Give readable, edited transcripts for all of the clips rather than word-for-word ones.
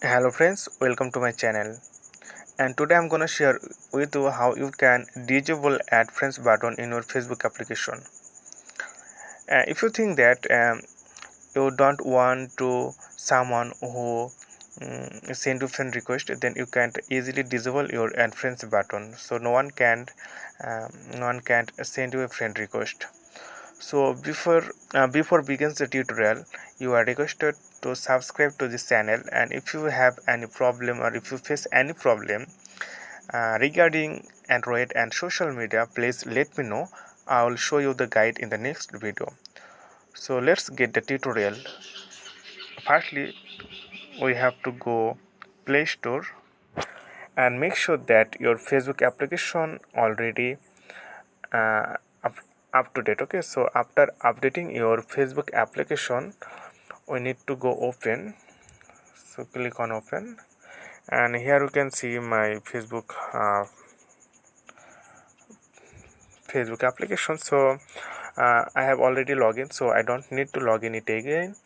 Hello friends, welcome to my channel. And today I'm gonna share with you how you can disable add friends button in your Facebook application. If you think that you don't want to someone who send you friend request, then you can easily disable your add friends button. So no one can send you a friend request. So before begins the tutorial, you are requested to subscribe to this channel, and if you have any problem or if you face any problem regarding Android and social media, please let me know. I will show you the guide in the next video. So let's get the tutorial. Firstly, we have to go Play Store and make sure that your Facebook application already uh, up, up to date. Okay, so after updating your Facebook application, we need to go open. So click on open, and here you can see my Facebook application. So I have already logged in, so I don't need to log in it again.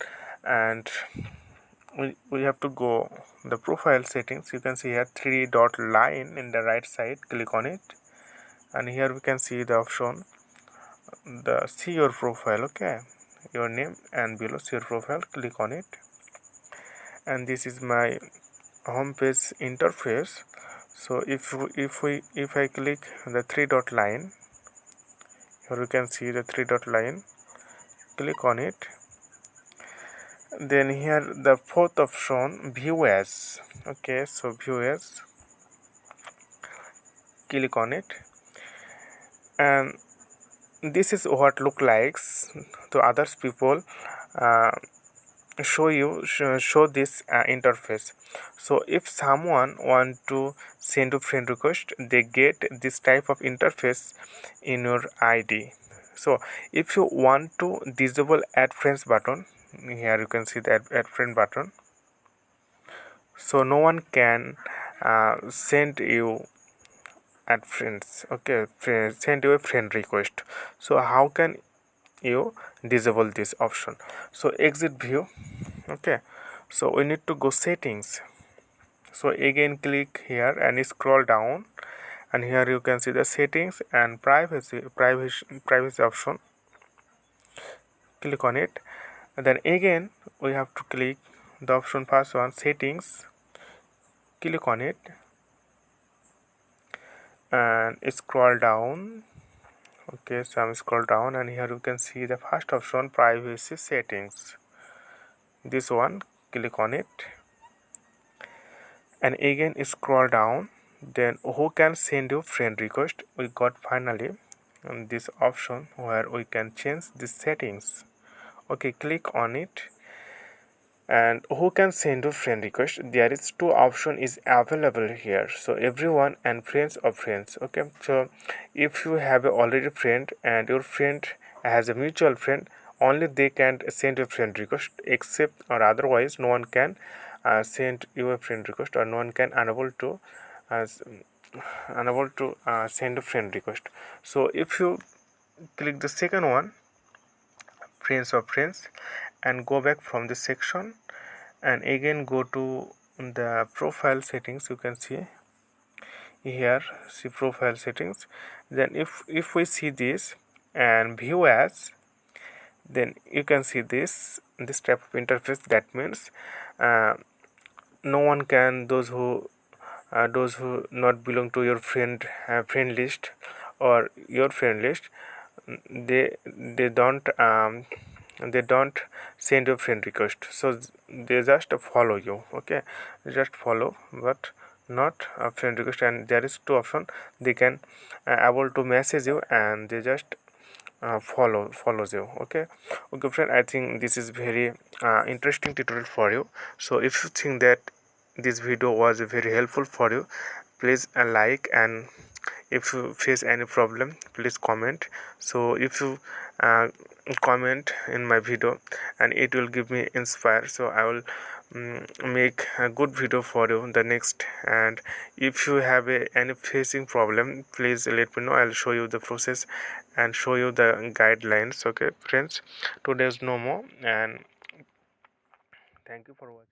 And we have to go the profile settings. You can see here three dot line in the right side. Click on it, and here we can see the option, the see your profile. Okay, your name, and below see your profile. Click on it, and this is my home page interface. So if I click the three dot line, here you can see the three dot line. Click on it, then here the fourth option, view as. Okay, so view as, click on it, and this is what look likes to others people. uh, show this interface. So if someone want to send a friend request, they get this type of interface in your ID. So if you want to disable add friends button, here you can see the add friend button, so no one can send you add friends. Okay, send you a friend request. So how can you disable this option? So exit view. Okay, so we need to go settings. So again click here and scroll down, and here you can see the settings and privacy option. Click on it, and then again we have to click the option first one, settings. Click on it and scroll down. Okay, so I'm scroll down, and here you can see the first option, privacy settings. This one, click on it, and again scroll down. Then who can send you friend request, we got finally this option where we can change the settings. Okay, click on it, and who can send you friend request, there is two option is available here, so everyone and friends of friends. Okay, so if you have a already friend and your friend has a mutual friend, only they can send a friend request, except or otherwise no one can send you a friend request, or no one can uh, unable to send a friend request. So if you click the second one, friends of friends, and go back from the section, and again go to the profile settings. You can see here, see profile settings. Then if we see this and view as, then you can see this type of interface. That means no one can, those who not belong to your friend list or your friend list, they don't send you friend request. So they just follow you. Okay, just follow, but not a friend request. And there is two option, they can able to message you, and they just follows you. Okay friend, I think this is very interesting tutorial for you. So if you think that this video was very helpful for you, please like, and if you face any problem, please comment. So if you uh, comment in my video, and it will give me inspire, so I will make a good video for you the next. And if you have any facing problem, please let me know. I'll show you the process and show you the guidelines. Okay friends, today's no more, and thank you for watching.